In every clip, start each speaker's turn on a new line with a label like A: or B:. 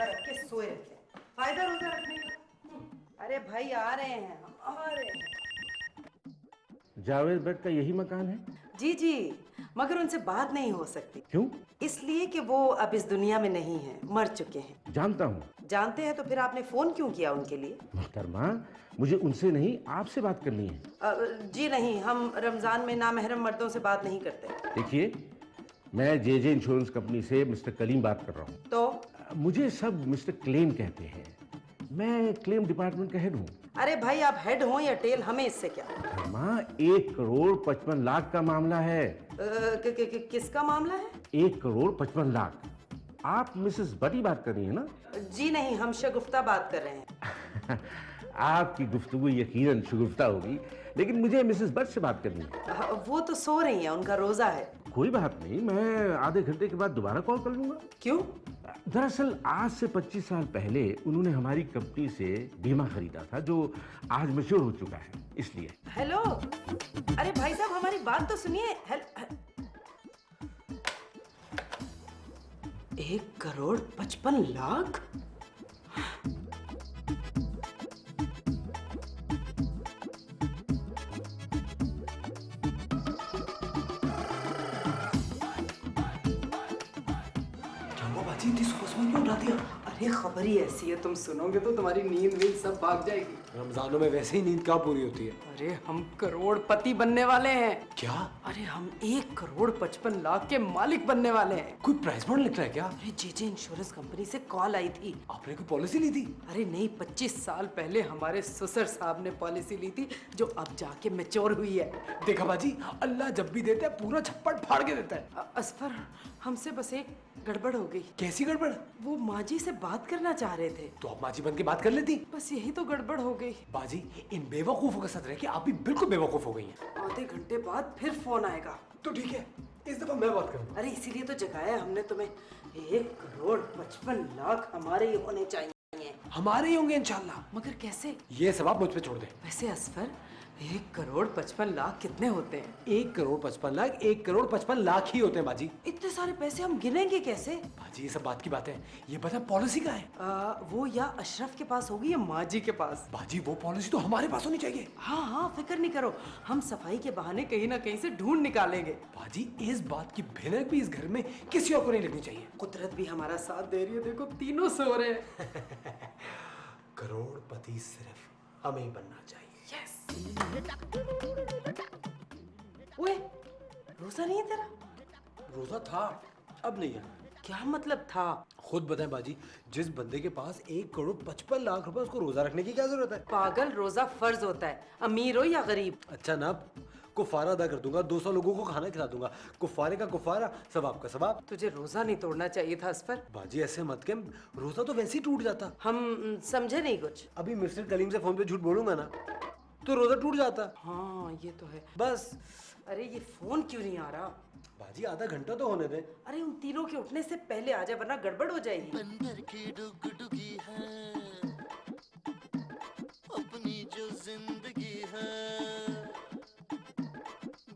A: रोजा रख के सोए रहते हैं। फायदा रोजा रखने का। अरे भाई आ रहे हैं, हम आ रहे हैं।
B: जावेद भट्ट का यही मकान है?
A: जी जी, मगर उनसे बात नहीं हो सकती।
B: क्यों?
A: इसलिए कि वो अब इस दुनिया में नहीं है, मर चुके हैं।
B: जानता हूँ।
A: जानते हैं तो फिर आपने फोन क्यों किया उनके लिए?
B: मोहतरमा, मुझे उनसे नहीं आपसे बात करनी है।
A: जी नहीं, हम रमजान में नामहरम मर्दों से बात नहीं करते।
B: देखिए, मैं जे इंश्योरेंस कंपनी से मिस्टर कलीम बात कर रहा हूँ।
A: तो
B: मुझे सब मिस्टर क्लेम कहते हैं। मैं क्लेम डिपार्टमेंट का हेड हूँ।
A: अरे भाई, आप हेड हो या टेल, हमें इससे क्या?
B: मोहतरमा, 1,55,00,000 का मामला है।
A: किसका मामला है?
B: 1,55,00,000। आप मिसेस बटी बात कर रही है ना?
A: जी नहीं, हम शगुफ्ता बात कर रहे हैं।
B: आपकी गुफ्तगू यकीनन शगुफ्ता होगी, लेकिन मुझे मिसेस बट से बात करनी है।
A: वो तो सो रही हैं, उनका रोजा है।
B: कोई बात नहीं, मैं आधे घंटे के बाद दोबारा कॉल कर लूंगा।
A: क्यों?
B: दरअसल आज से 25 साल पहले उन्होंने हमारी कंपनी से बीमा खरीदा था, जो आज मैच्योर हो चुका है, इसलिए।
A: हेलो, अरे भाई साहब, हमारी बात तो सुनिए। 1,55,00,000?
C: इतनी सुबह सुबह क्यों उठा दिया?
A: अरे खबर ही ऐसी है, तुम सुनोगे तो तुम्हारी नींद वींद सब भाग जाएगी।
C: रमजानों में वैसे ही नींद कहाँ पूरी होती है।
A: अरे हम करोड़पति बनने वाले हैं।
C: क्या?
A: अरे हम 1,55,00,000 के मालिक बनने वाले हैं।
C: कोई प्राइस बॉन्ड लिख रहा है क्या?
A: अरे जे इंश्योरेंस कंपनी से कॉल आई थी।
C: आपने कोई पॉलिसी ली थी?
A: अरे नहीं, 25 साल पहले हमारे ससुर साहब ने पॉलिसी ली थी, जो अब जाके मैच्योर हुई है।
C: देखा बाजी, अल्लाह जब भी देता है पूरा छप्पड़ फाड़ के देता है।
A: असफर, हमसे बस एक गड़बड़ हो गई।
C: कैसी गड़बड़?
A: वो माँ जी से बात करना चाह रहे थे।
C: तो आप माजी बन के बात कर लेती।
A: बस यही तो गड़बड़ हो गई।
C: बाजी, इन बेवकूफों के साथ रह के आप भी बिल्कुल बेवकूफ हो गई हैं।
A: आधे घंटे बाद फिर फोन आएगा।
C: तो ठीक है, इस दफा मैं बात करूँ।
A: अरे इसीलिए तो जगाया हमने तुम्हें। 1,55,00,000 हमारे ही होने चाहिए।
C: हमारे ही होंगे इंशाल्लाह।
A: मगर कैसे?
C: ये सब आप मुझ पे छोड़ दे।
A: वैसे असफर, 1,55,00,000 कितने होते हैं?
C: 1,55,00,000 1,55,00,000 ही होते हैं बाजी।
A: इतने सारे पैसे हम गिनेंगे कैसे?
C: बाजी, ये सब बात की बात है। ये बता पॉलिसी कहाँ है?
A: वो या अशरफ के पास होगी या माँ जी के पास।
C: बाजी, वो पॉलिसी तो हमारे पास होनी चाहिए।
A: हाँ हाँ, फिक्र नहीं करो, हम सफाई के बहाने कहीं ना कहीं से ढूंढ निकालेंगे।
C: बाजी, इस बात की भिनक भी इस घर में किसी और को नहीं लगनी चाहिए।
A: कुदरत भी हमारा साथ दे रही है, देखो तीनों सो रहे हैं।
C: करोड़पति सिर्फ हमें ही बनना चाहिए।
A: यस। ओए, रोजा नहीं है तेरा?
C: रोजा था, अब नहीं है।
A: क्या मतलब था?
C: खुद बताएं बाजी, जिस बंदे के पास 1,55,00,000 रुपए, उसको रोजा रखने की क्या जरूरत है?
A: पागल, रोजा फर्ज होता है, अमीर हो या गरीब।
C: अच्छा ना, कुफारा अदा कर दूंगा, 200 लोगों को खाना खिला दूंगा। कुफारे का कुफारा, सवाब का सवाब।
A: तुझे रोजा नहीं तोड़ना चाहिए था असफर।
C: बाजी ऐसे मत के, रोजा तो वैसे ही टूट जाता।
A: हम समझे नहीं कुछ।
C: अभी मिस्टर कलीम से फोन पे झूठ बोलूंगा ना, तो रोजा टूट जाता।
A: हाँ ये तो है।
C: बस।
A: अरे ये फोन क्यों नहीं आ रहा?
C: बाजी, आधा घंटा तो होने दे।
A: अरे उन तीनों के उठने से पहले आ जाए, वरना गड़बड़ हो जाएगी।
D: बंदर की डुगडुगी है अपनी जो जिंदगी है,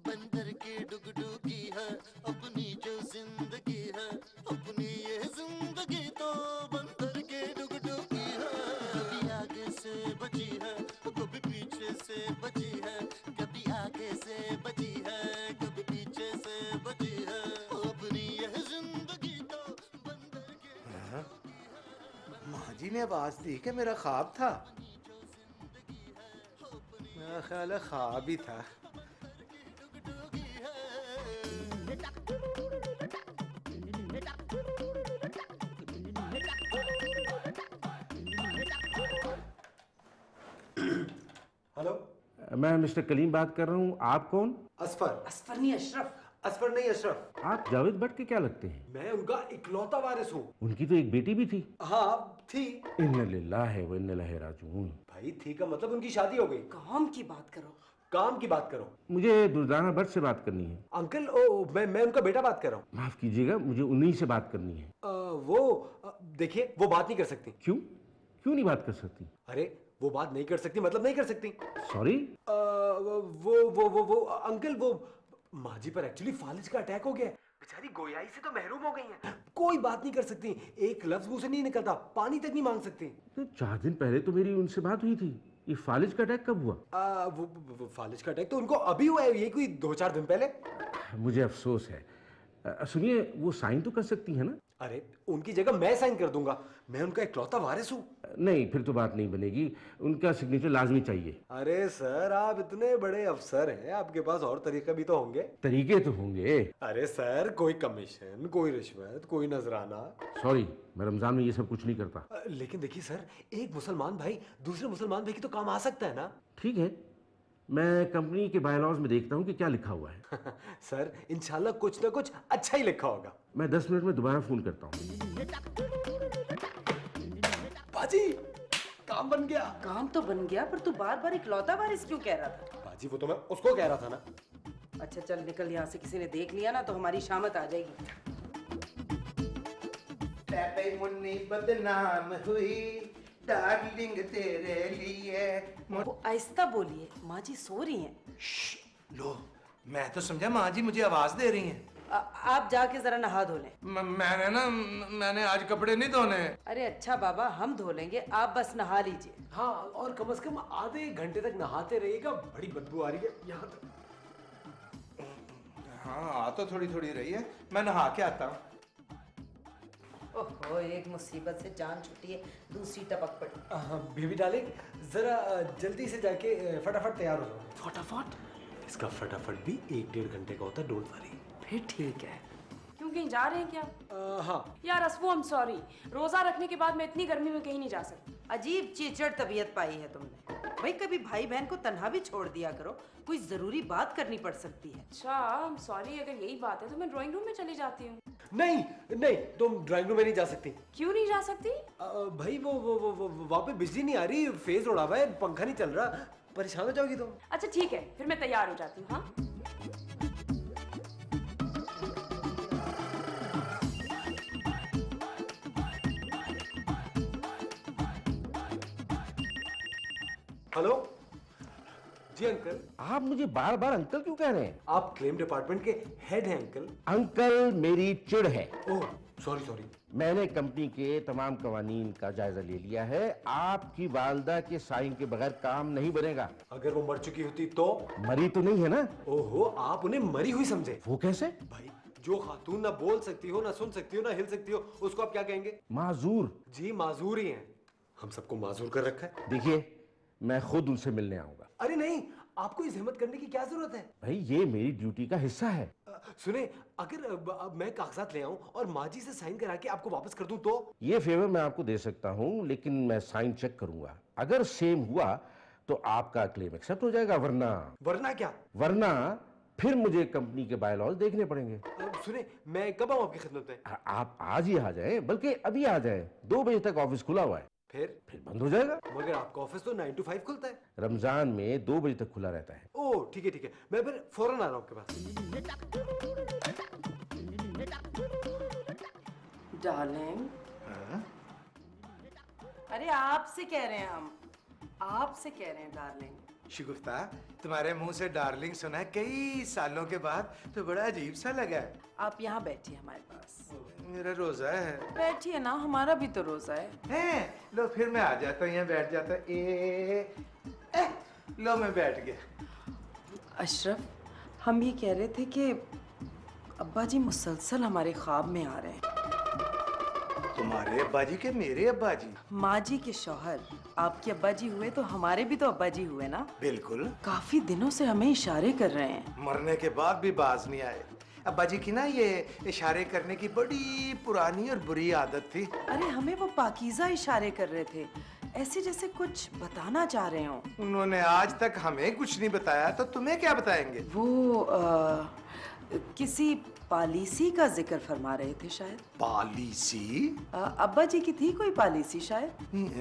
D: बंदर की डुगडुगी है अपनी जो जिंदगी है, अपनी ये जिंदगी तो बंदर की डुगडुगी है। कभी आगे से बची है, कभी पीछे से बची है, कभी आगे से बची है, कभी पीछे से बची है, अपनी ये जिंदगी तो बंदर की।
E: माँ जी ने आवाज दी कि मेरा ख्वाब था। मेरा ख्याल है ख्वाब ही था।
C: हेलो,
B: मैं मिस्टर कलीम बात कर रहा हूँ। आप कौन?
C: असफर।
A: असफर नहीं, अशरफ।
C: असफर नहीं, अशरफ।
B: आप जावेद भट्ट के क्या लगते हैं?
C: मैं उनका इकलौता वारिस हूँ।
B: उनकी तो एक बेटी भी थी।
C: हाँ थी।
B: इन्ना लिल्लाहि व इन्ना इलैहि राजिऊन।
C: भाई थी का मतलब उनकी शादी हो गई।
A: काम की बात करो।
C: काम की बात करो।
B: मुझे दुर्दाना भट्ट से बात करनी है।
C: अंकल, मैं उनका बेटा बात कर रहा हूँ।
B: माफ कीजिएगा, मुझे उन्हीं से बात करनी है।
C: देखिए, वो बात नहीं कर सकती।
B: क्यों? क्यों नहीं बात कर सकती?
C: अरे वो बात नहीं कर सकती मतलब नहीं कर सकती।
B: सॉरी।
C: वो अंकल, वो माँ जी पर एक्चुअली फालिज का अटैक हो गया है। बेचारी गोयाई से तो महरूम हो गई हैं। कोई बात नहीं कर सकती, एक लफ्ज मुंह से नहीं निकलता, पानी तक नहीं मांग सकती।
B: तो 4 दिन पहले तो मेरी उनसे बात हुई थी। ये फालिज का अटैक कब हुआ?
C: वो फालिज का अटैक तो उनको अभी हुआ है, ये कोई 2-4 दिन पहले।
B: मुझे अफसोस है। सुनिए, वो साइन तो कर सकती है ना?
C: अरे उनकी जगह मैं साइन कर दूंगा, मैं उनका इकलौता वारिस हूँ।
B: नहीं, फिर तो बात नहीं बनेगी, उनका सिग्नेचर लाजमी चाहिए।
C: अरे सर, आप इतने बड़े अफसर हैं, आपके पास और तरीके भी तो होंगे।
B: तरीके तो होंगे।
C: अरे सर, कोई कमीशन, कोई रिश्वत, कोई नजराना।
B: सॉरी, मैं रमजान में ये सब कुछ नहीं करता।
C: लेकिन देखिए सर, एक मुसलमान भाई दूसरे मुसलमान भाई की तो काम आ सकता है ना।
B: ठीक है, मैं कंपनी के बायलॉज में देखता हूँ कि क्या लिखा हुआ है।
C: सर इंशाल्लाह कुछ ना कुछ अच्छा ही लिखा होगा।
B: मैं 10 मिनट में दोबारा फोन करता हूँ।
C: बाजी, काम बन गया।
A: काम तो बन गया, पर तू बार बार इकलौता वारिस क्यों कह रहा था?
C: बाजी वो तो मैं उसको कह रहा था ना।
A: अच्छा चल निकल यहाँ से, किसी ने देख लिया ना तो हमारी शामत आ जाएगी।
E: टैपे मुन्नी बदनाम हुई डार्लिंग तेरे लिए।
A: वो आहिस्ता बोलिए, माँ जी सो रही हैं।
E: लो, मैं तो समझा माँ जी मुझे आवाज दे रही हैं।
A: आप जाके जरा नहा धो लें।
E: मैंने आज कपड़े नहीं धोने।
A: अरे अच्छा बाबा, हम धो लेंगे, आप बस नहा लीजिए।
C: हाँ, और कम से कम आधे घंटे तक नहाते रहिएगा, बड़ी बदबू आ रही है यहाँ तक।
E: हाँ, आ तो थोड़ी थोड़ी रही है, मैं नहा के आता हूँ।
A: ओहो, एक मुसीबत से जान छुट्टी है, दूसरी टपक पड़ी।
C: बेबी डार्लिंग, जरा जल्दी से जाके फटाफट तैयार हो जाओ। फटाफट? इसका फटाफट भी 1-1.5 घंटे का होता है, डोंट वरी।
A: फिर ठीक है।
F: क्यों, कहीं जा रहे हैं क्या?
C: हाँ।
F: यार असफू, आई एम सॉरी, रोजा रखने के बाद मैं इतनी गर्मी में कहीं नहीं जा सकती।
A: अजीब चिड़चिड़ तबीयत पाई है तुमने। भाई कभी भाई बहन को तन्हा भी छोड़ दिया करो, कोई जरूरी बात करनी पड़ सकती है।
F: अच्छा आई एम सॉरी, अगर यही बात है तो मैं ड्राइंग रूम में चली जाती हूँ।
C: नहीं नहीं, तुम ड्राइंग रूम में नहीं जा सकती।
F: क्यों नहीं जा सकती?
C: भाई वो वहाँ पे बिजली नहीं आ रही, फेज उड़ा हुआ है, पंखा नहीं चल रहा, परेशान हो जाओगी तुम।
F: अच्छा ठीक है, फिर मैं तैयार हो जाती हूँ। हाँ
C: हेलो जी अंकल।
B: आप मुझे बार बार अंकल क्यों कह रहे हैं?
C: आप क्लेम डिपार्टमेंट के हेड हैं अंकल।
B: अंकल मेरी चिढ़ है।
C: Oh sorry sorry.
B: मैंने कंपनी के तमाम कवानीन का जायजा ले लिया है। आपकी वालदा के साइन के बगैर काम नहीं बनेगा।
C: अगर वो मर चुकी होती तो?
B: मरी तो नहीं है ना?
C: ओहो, आप उन्हें मरी हुई समझे?
B: वो कैसे?
C: भाई जो खातून ना बोल सकती हो, ना सुन सकती हो, ना हिल सकती हो, उसको आप क्या कहेंगे?
B: माजूर।
C: जी माजूर ही हैं। हम सबको माजूर कर रखा है।
B: देखिए, मैं खुद उनसे मिलने आऊंगा।
C: अरे नहीं, आपको इस हिम्मत करने की क्या जरूरत है?
B: भाई ये मेरी ड्यूटी का हिस्सा है।
C: सुने, अगर अब मैं कागजात ले आऊं और माँ जी से साइन करा के आपको वापस कर दूं तो?
B: ये फेवर मैं आपको दे सकता हूं, लेकिन मैं साइन चेक करूंगा। अगर सेम हुआ तो आपका क्लेम एक्सेप्ट हो जाएगा,
C: वरना क्या?
B: वरना फिर मुझे कंपनी के बायलॉज देखने पड़ेंगे।
C: सुने, मैं कब आऊं आपकी खिदमत में?
B: आप आज ही आ जाएं, बल्कि अभी आ जाएं। 2 बजे तक ऑफिस खुला हुआ है।
C: फिर
B: बंद हो जाएगा।
C: मगर आपका ऑफिस तो 9 to 5 खुलता है।
B: रमजान में 2 बजे तक खुला रहता है।
C: ओह ठीक है, मैं फिर फौरन आ रहा हूं आपके पास।
A: डार्लिंग, अरे आपसे कह रहे हैं हम, आपसे कह रहे हैं डार्लिंग।
E: शिगुफ्ता, तुम्हारे मुंह से डार्लिंग सुना है कई सालों के बाद, तो बड़ा अजीब सा लगा।
A: आप यहाँ बैठिए हमारे पास।
E: मेरा रोजा है।
A: बैठिए ना, हमारा भी तो रोजा है।
E: हैं? लो फिर मैं आ जाता हूँ, यहाँ बैठ जाता। लो मैं बैठ गया।
A: अशरफ, हम ये कह रहे थे कि अब्बा जी मुसलसल हमारे ख्वाब में आ रहे हैं।
E: तुम्हारे अब्बा जी के मेरे अब्बा जी?
A: माँ जी के शौहर आपके अब्बा जी हुए तो हमारे भी तो अब्बा जी हुए ना।
E: बिल्कुल।
A: काफी दिनों से हमें इशारे कर रहे हैं।
E: मरने के बाद भी बाज नहीं आए। अब्बा जी की ना ये इशारे करने की बड़ी पुरानी और बुरी आदत थी।
A: अरे हमें वो पाकीज़ा इशारे कर रहे थे, ऐसे जैसे कुछ बताना चाह रहे हो।
E: उन्होंने आज तक हमें कुछ नहीं बताया, तो तुम्हें क्या बताएंगे?
A: वो किसी पॉलिसी का जिक्र फरमा रहे थे शायद।
E: पॉलिसी?
A: अब्बा जी की थी कोई पॉलिसी शायद?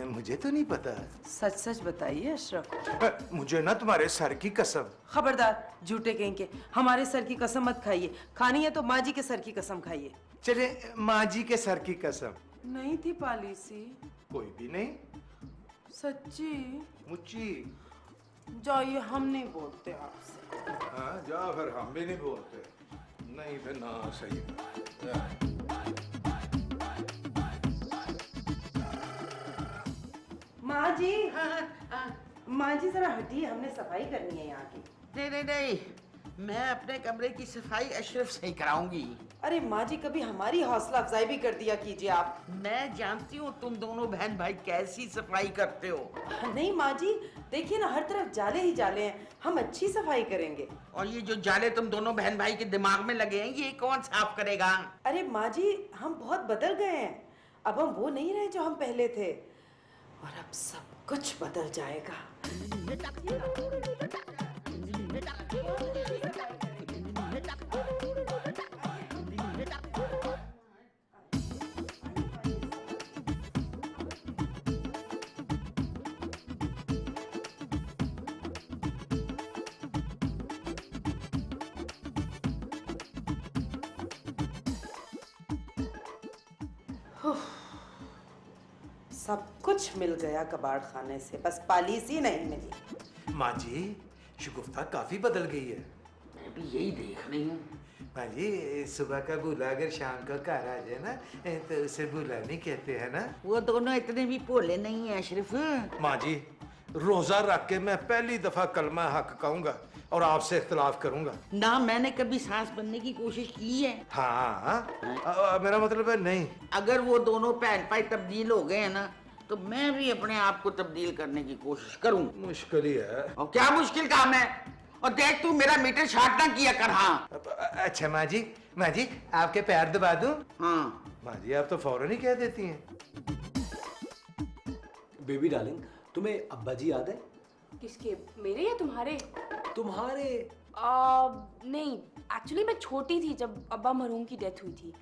E: मुझे तो नहीं पता।
A: सच सच बताइए अशरफ।
E: मुझे ना तुम्हारे सर की कसम।
A: खबरदार, झूठे कहेंगे। हमारे सर की कसम मत खाइए, खानी है तो माँ जी के सर की कसम खाइए।
E: चले, माँ जी के सर की कसम।
A: नहीं थी पॉलिसी।
E: कोई भी नहीं?
A: सच्ची?
E: मुच्ची?
A: जाइए, हम नहीं बोलते आपसे।
E: हाँ, जाओ फिर, हम भी नहीं बोलते। नहीं बे ना सही।
A: माँ जी, माँ जी जरा हटिए, हमने सफाई करनी है यहाँ की।
G: नहीं नहीं नहीं, मैं अपने कमरे की सफाई अशरफ से ही कराऊंगी।
A: अरे माँ जी, कभी हमारी हौसला अफजाई भी कर दिया कीजिए आप।
G: मैं जानती हूँ तुम दोनों बहन भाई कैसी सफाई करते हो।
A: नहीं माँ जी, देखिए ना, हर तरफ जाले ही जाले हैं, हम अच्छी सफाई करेंगे।
G: और ये जो जाले तुम दोनों बहन भाई के दिमाग में लगे हैं, ये कौन साफ करेगा?
A: अरे माँ जी, हम बहुत बदल गए हैं, अब हम वो नहीं रहे जो हम पहले थे, और अब सब कुछ बदल जाएगा। सब कुछ मिल गया कबाड़ खाने से, बस पालिश ही नहीं मिली।
E: माँ जी, शगुफ्ता काफी बदल गई है।
G: मैं भी यही देख रही हूँ।
E: माँ जी, सुबह का बूढ़ा अगर शाम को घर आ जाए ना, तो उसे बूढ़ा नहीं कहते हैं ना।
G: वो दोनों इतने भी भोले नहीं है अशरफ।
E: माँ जी, रोजा रख के मैं पहली दफा कलमा हक कहूंगा और आपसे इख्तिलाफ करूंगा।
G: ना मैंने कभी सांस बनने की कोशिश की है।
E: हाँ, मेरा मतलब है नहीं।
G: अगर वो दोनों बहन भाई तब्दील हो गए हैं ना, तो मैं भी अपने आप को तब्दील करने की कोशिश करूँ।
E: मुश्किल ही है।
G: और क्या मुश्किल काम है? और देख तू मेरा मीटर शार्ट ना किया कर। हाँ
E: अच्छा माँ जी, आपके पैर दबा दूं?
G: हाँ।
E: माँ जी, आप तो फौरन ही कह देती हैं।
C: बेबी डार्लिंग, तुम्हें अब्बा जी याद है?
F: किसके, मेरे या तुम्हारे?
C: तुम्हारे।
F: नहीं, एक्चुअली मैं छोटी थी जब अब्बा मरहूम की डेथ हुई थी।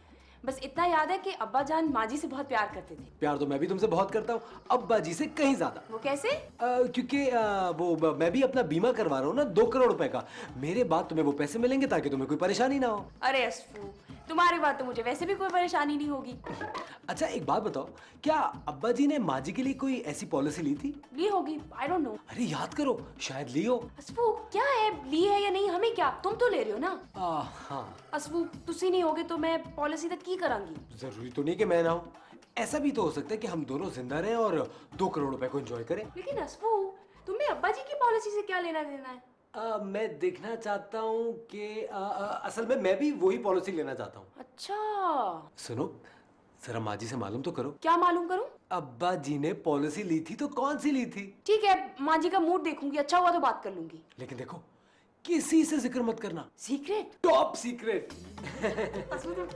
F: बस इतना याद है कि अब्बा जान माँ जी से बहुत प्यार करते थे।
C: प्यार तो मैं भी तुमसे बहुत करता हूँ, अब्बा जी से कहीं ज्यादा।
F: वो कैसे?
C: क्योंकि मैं भी अपना बीमा करवा रहा हूँ ना, 2 करोड़ रुपए का। मेरे बाद तुम्हें वो पैसे मिलेंगे ताकि तुम्हें कोई परेशानी ना हो।
F: अरे असफू, तुम्हारे बाद तो मुझे वैसे भी कोई परेशानी नहीं होगी।
C: अच्छा एक बात बताओ, क्या अब्बा जी ने माँ जी के लिए कोई ऐसी पॉलिसी ली थी?
F: ली होगी, आई डोंट नो।
C: अरे याद करो, शायद ली हो।
F: असफू क्या है, ली है या नहीं हमें क्या, तुम तो ले रहे हो ना।
C: हाँ।
F: असफू तुसी नहीं होगे तो मैं पॉलिसी तक की करांगी।
C: जरूरी तो नहीं कि मैं ना हूँ, ऐसा भी तो हो सकता है कि हम दोनों जिंदा रहें और 2 करोड़ रुपए को एंजॉय करें।
F: लेकिन असफू, तुम्हें अब्बा जी की पॉलिसी से क्या लेना देना है?
C: मैं देखना चाहता हूँ कि असल में मैं भी वही पॉलिसी लेना चाहता हूँ।
F: अच्छा
C: सुनो, जरा माँ जी से मालूम तो करो।
F: क्या मालूम करूं?
C: अब्बा जी ने पॉलिसी ली थी तो कौन सी ली थी?
F: ठीक है, माँ जी का मूड देखूंगी, अच्छा हुआ तो बात कर लूंगी।
C: लेकिन देखो, किसी से जिक्र मत करना।
F: सीक्रेट?
C: Top secret.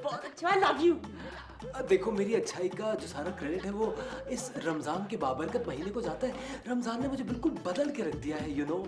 F: बहुत अच्छा, आई लव यू।
C: देखो, मेरी अच्छाई का जो सारा क्रेडिट है वो इस रमजान के बाबरकत महीने को जाता है। रमजान ने मुझे बिल्कुल बदल के रख दिया है, यू नो।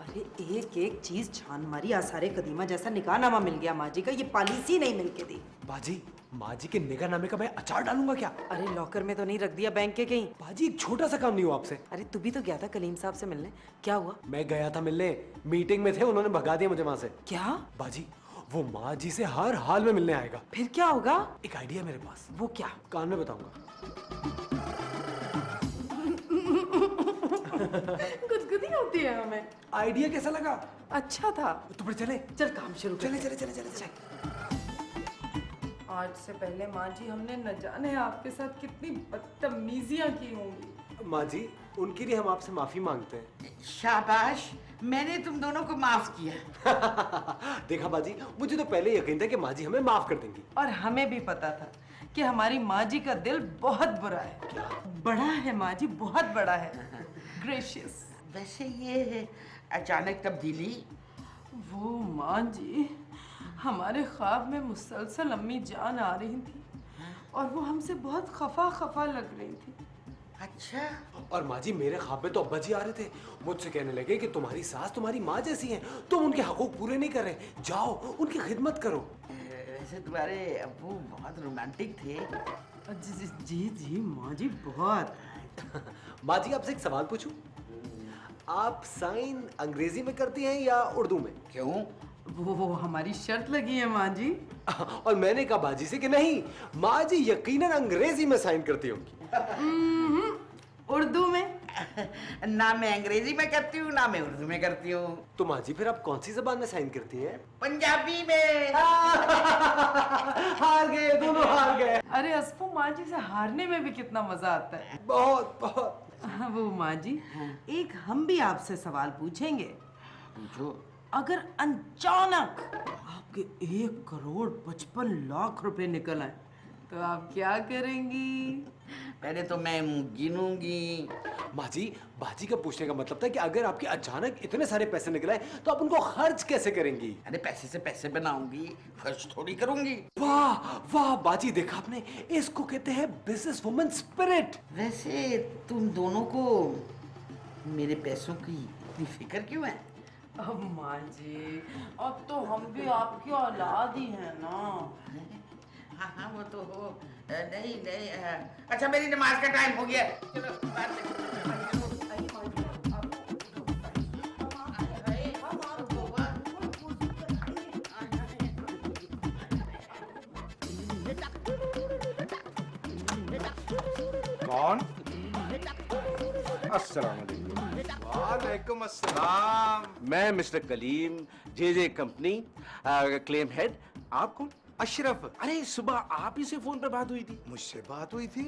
A: अरे एक एक चीज छान मारी, आसारे कदीमा जैसा निकाहनामा मिल गया माँ जी का, ये पॉलिसी नहीं मिलके दी।
C: बाजी, माँ जी के निगाहनामे का मैं अचार डालूंगा क्या?
A: अरे लॉकर में तो नहीं रख दिया बैंक के कहीं?
C: बाजी, एक छोटा सा काम नहीं हुआ आपसे।
A: अरे तू भी तो गया था कलीम साहब से मिलने, क्या हुआ?
C: मैं गया था मिलने, मीटिंग में थे, उन्होंने भगा दिया मुझे वहां से।
A: क्या?
C: बाजी, वो माँ जी से हर हाल में मिलने आएगा।
A: फिर क्या होगा?
C: एक आइडिया मेरे पास।
A: वो क्या?
C: कान में बताऊंगा।
A: गुदगुदी होती है हमें।
C: आइडिया कैसा लगा?
A: अच्छा था।
C: तो फिर चले।
A: चल काम शुरू कर।
C: चले।
A: आज से पहले माँ जी, हमने न जाने आपके साथ कितनी बदतमीजियां की होंगी।
C: माँ जी, उनके लिए हम आपसे माफी मांगते हैं।
G: शाबाश, मैंने तुम दोनों को माफ किया।
C: देखा बाजी, मुझे तो पहले यकीन था कि माँ जी हमें माफ कर देंगी।
A: और हमें भी पता था कि हमारी माँ जी का दिल बहुत बुरा है। क्या? बड़ा है माँ जी, बहुत बड़ा है। ग्रेशियस।
G: वैसे ये अचानक तब्दीली?
A: वो माँ जी, हमारे ख्वाब में मुसलसल अम्मी जान आ रही थी और वो हमसे बहुत खफा लग रही थी।
G: अच्छा।
C: और माँ जी, मेरे ख्वाब में तो अब्बा जी आ रहे थे, मुझसे कहने लगे कि तुम्हारी सास तुम्हारी माँ जैसी है, तुम उनके हकूक पूरे नहीं कर रहे, जाओ उनकी खिदमत करो।
G: वैसे तुम्हारे अब्बू बहुत रोमांटिक थे।
A: जी माँ जी, बहुत।
C: माँ जी, आपसे एक सवाल पूछूं? आप साइन अंग्रेजी में करती हैं या उर्दू में?
G: क्यों?
A: वो हमारी शर्त लगी है माँ जी।
C: और मैंने कहा बाजी से कि नहीं, माँ जी यकीनन अंग्रेजी में साइन करती होंगी।
A: उर्दू में।
G: ना मैं अंग्रेजी में करती हूँ ना मैं उर्दू में करती हूँ।
C: तो माँ जी फिर आप कौन सी जबान में साइन करती हैं?
G: पंजाबी में।
C: हार गए, दोनों हार गए।
A: अरे असफू, माँ जी से हारने में भी कितना मजा आता है।
C: बहुत बहुत।
A: वो माँ जी, एक हम भी आपसे सवाल पूछेंगे।
G: पूछो।
A: अगर अचानक आपके 1,55,00,000 रुपए निकल आए तो आप क्या करेंगी?
G: पहले तो मैं गिनूंगी।
C: माँ जी, बाजी का पूछने का मतलब था कि अगर आपके अचानक इतने सारे पैसे निकल आए तो आप उनको खर्च कैसे करेंगी?
G: अरे पैसे से पैसे बनाऊंगी, खर्च थोड़ी करूंगी।
C: वाह वाह बाजी, देखा आपने, इसको कहते हैं बिजनेस वुमन स्पिरिट।
G: वैसे तुम दोनों को मेरे पैसों की इतनी फिक्र क्यों है?
A: अब माँ जी, अब तो हम भी आपकी औलाद ही है ना।
G: हाँ हाँ वो तो हो। नहीं नहीं अच्छा मेरी नमाज का टाइम हो गया, चलो बात
E: कौन?
B: अस्सलाम वालेकुम।
E: वालेकुम अस्सलाम।
B: मैं मिस्टर कलीम, जे कंपनी क्लेम हेड। आप कौन?
E: अशरफ।
B: अरे सुबह आप ही से फोन पे बात हुई थी।
E: मुझसे बात हुई थी?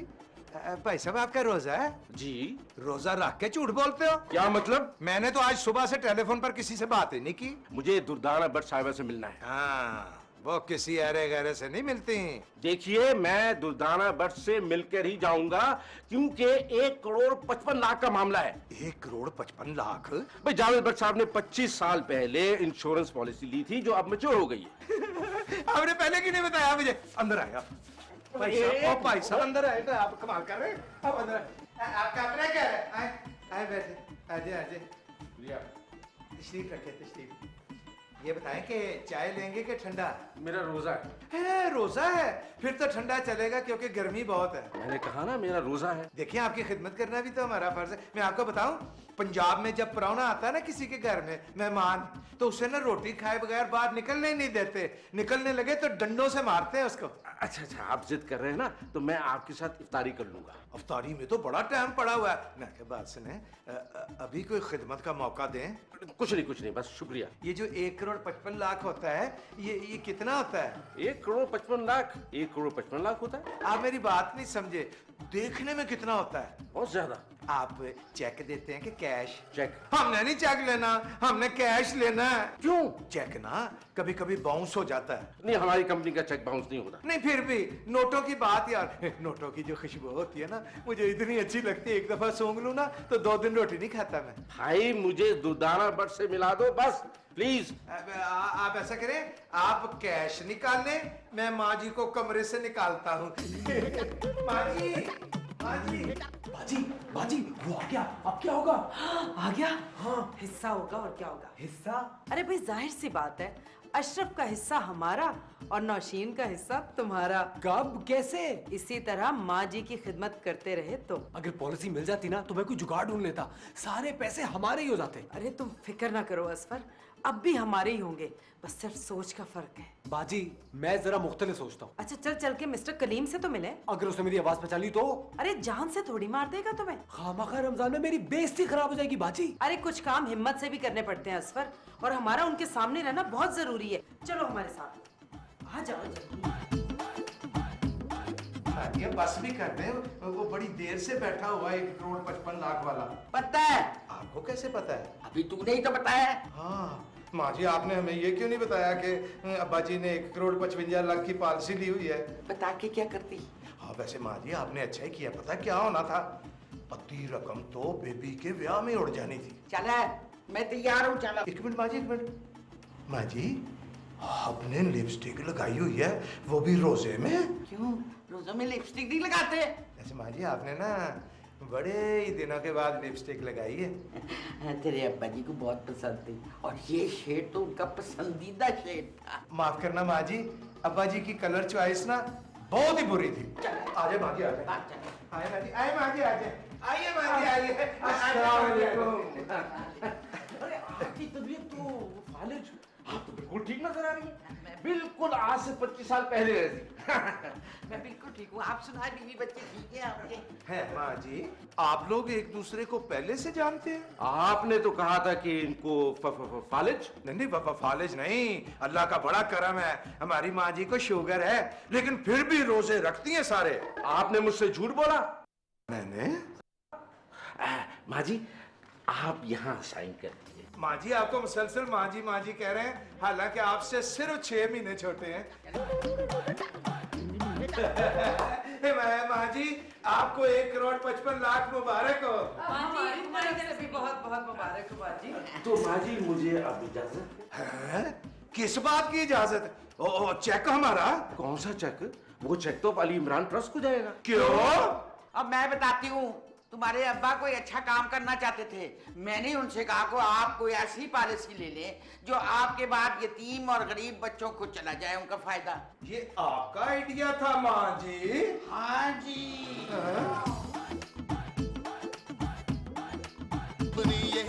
E: भाई साहब आपका रोजा है?
B: जी।
E: रोजा रख के झूठ बोलते हो?
B: क्या मतलब?
E: मैंने तो आज सुबह से टेलीफोन पर किसी से बात ही नहीं की।
B: मुझे दुर्दाना भट्ट साहिबा से मिलना है।
E: हाँ, वो किसी अरे गहरे से नहीं मिलती।
B: देखिए, मैं दुर्दाना भट्ट से मिलकर ही जाऊंगा क्योंकि 1,55,00,000 का मामला है।
E: 1,55,00,000?
B: भाई जावेद भट्ट साहब ने 25 साल पहले इंश्योरेंस पॉलिसी ली थी जो अब मैच्योर हो गई है।
E: आपने पहले क्यों नहीं बताया मुझे? अंदर आएगा भाई साहब। भाई साहब अंदर आए तो आप कमाल कर रहे हैं। आप अंदर आपका अपना क्या है? आए बैठे, आजे आजे। तशरीफ रखे, तशरीफ। ये बताएं कि चाय लेंगे कि ठंडा?
B: मेरा रोजा
E: है। रोजा है? फिर तो ठंडा चलेगा क्योंकि गर्मी बहुत है।
B: मैंने कहा ना मेरा रोजा है।
E: देखिए, आपकी खिदमत करना भी तो हमारा फर्ज है। मैं आपको बताऊं, पंजाब में जब प्राहुना आता है ना किसी के घर में, मेहमान, तो उसे ना रोटी खाए बगैर बाहर निकलने ही नहीं देते। निकलने लगे तो डंडों से मारते हैं उसको।
B: अच्छा अच्छा, आप जिद कर रहे हैं ना, तो मैं आपके साथ इफ्तारी कर लूंगा।
E: अफ्तारी में तो बड़ा टाइम पड़ा हुआ है। मैं क्या बात सुने, अभी कोई खिदमत का मौका दें?
B: कुछ नहीं, बस शुक्रिया।
E: ये जो 1,55,00,000 होता है, ये कितना होता है?
B: 1,55,00,000 1,55,00,000 होता है।
E: आप मेरी बात नहीं समझे। देखने में कितना होता है?
B: बहुत ज्यादा।
E: आप चेक देते हैं कि कैश?
B: चेक।
E: हमने नहीं चेक लेना, हमने कैश लेना है।
B: क्यों?
E: चेक ना कभी कभी बाउंस हो जाता है।
B: नहीं, हमारी कंपनी का चेक बाउंस नहीं होता।
E: नहीं फिर भी नोटों की बात यार, नोटों की जो खुशबू होती है ना, मुझे इतनी अच्छी लगती है। एक दफा सूंघ लूं ना तो 2 दिन रोटी नहीं खाता मैं।
B: भाई मुझे दुर्दाना भट्ट से मिला दो बस, प्लीज।
E: आप ऐसा करें, आप कैश निकाल लें, मैं माँ जी को कमरे से निकालता हूँ। माँ जी, माँ जी।
C: बाजी बाजी, वो आ गया, अब क्या होगा?
A: आ गया? हाँ, हिस्सा होगा और क्या होगा?
C: हिस्सा?
A: अरे भाई, जाहिर सी बात है, अशरफ का हिस्सा हमारा और नौशीन का हिस्सा तुम्हारा।
C: कब, कैसे?
A: इसी तरह माँ जी की खिदमत करते रहे तो।
C: अगर पॉलिसी मिल जाती ना तो मैं कोई जुगाड़ ढूंढ लेता, सारे पैसे हमारे ही हो जाते।
A: अरे तुम फिक्र ना करो असफर, अब भी हमारे ही होंगे, बस सिर्फ सोच का फर्क है।
C: बाजी, मैं जरा मुख्तलिफ सोचता हूँ।
A: अच्छा चल के मिस्टर कलीम से तो मिले।
C: अगर उसने मेरी आवाज पहचान ली तो?
A: अरे जान से थोड़ी मार देगा तुम्हें।
C: खामखा रमजान में मेरी बेइज्जती खराब हो जाएगी बाजी।
A: अरे कुछ काम हिम्मत से भी करने पड़ते हैं असफर, और हमारा उनके सामने रहना बहुत जरूरी है। चलो हमारे साथ आ जाओ जल्दी।
E: ये बस भी कर दे, वो बड़ी देर से बैठा हुआ है 1,55,00,000 वाला।
G: पता है?
E: आपको कैसे पता है?
G: अभी तूने ही तो बताया।
E: हाँ माँ जी, आपने हमें ये क्यों नहीं बताया कि अब्बा जी ने 1,55,00,000 की पॉलिसी ली हुई है?
G: बता के क्या करती?
E: हाँ वैसे माँ जी, आपने अच्छा ही किया। पता क्या होना था? अद्धी रकम तो बेबी के ब्याह में उड़ जानी थी।
G: चला, मैं तैयार हूँ, चला।
E: एक मिनट माँ जी, एक मिनट। माँ जी, आपने लिपस्टिक लगाई हुई है, वो भी रोजे में?
G: क्यों, रोजे में लिपस्टिक नहीं लगाते?
E: ऐसे माँ जी, आपने ना बड़े ही दिनों के बाद लिपस्टिक लगाई है।
G: तेरे अब्बा जी को बहुत पसंद थी, और ये शेड तो उनका पसंदीदा शेड था।
E: माफ करना माँ जी, अब्बा जी की कलर चॉइस ना बहुत ही बुरी थी। आजे माँ जी, आजे। आए माँ जी, आए माँ जी, आजे। आइए माँ जी, आइए। अस्सलाम वालेकुम।
B: अरे आपकी तबीयत तो फालिज, आप तो बिल्कुल ठीक नजर आ रही हैं, बिल्कुल आज से 25 साल पहले जैसी।
G: मैं बिल्कुल ठीक हूँ। आप सुनाए, बीवी बच्चे ठीक है आपके?
E: है माँ जी, आप लोग एक दूसरे को पहले से जानते हैं?
B: आपने तो कहा था कि इनको फालिज।
E: नहीं फालिज नहीं, अल्लाह का बड़ा करम है, हमारी माँ जी को शुगर है लेकिन फिर भी रोजे रखती हैं सारे।
B: आपने मुझसे झूठ बोला।
E: मैंने?
B: माँ जी आप यहाँ साइन कर दीजिए।
E: माँ जी आपको मुसलसल माँ जी कह रहे हैं, हालांकि आपसे सिर्फ 6 महीने छोटे हैं। माँ जी आपको 1,55,00,000 मुबारक हो।
A: हमारी तरफ से भी बहुत बहुत मुबारक हो बाजी।
B: तो माँ जी मुझे अब इजाजत।
E: हैं? किस बात की इजाजत? ओ चेक हमारा।
B: कौन सा चेक? वो चेक तो अली इमरान ट्रस्ट को जाएगा।
E: क्यों?
G: अब मैं बताती हूँ, तुम्हारे अब्बा कोई अच्छा काम करना चाहते थे। मैंने उनसे कहा को आप कोई ऐसी पॉलिसी ले लें जो आपके बाद यतीम और गरीब बच्चों को चला जाए, उनका फायदा।
E: ये आपका आइडिया था माँ जी?
G: हाँ जी।
D: अपनी ये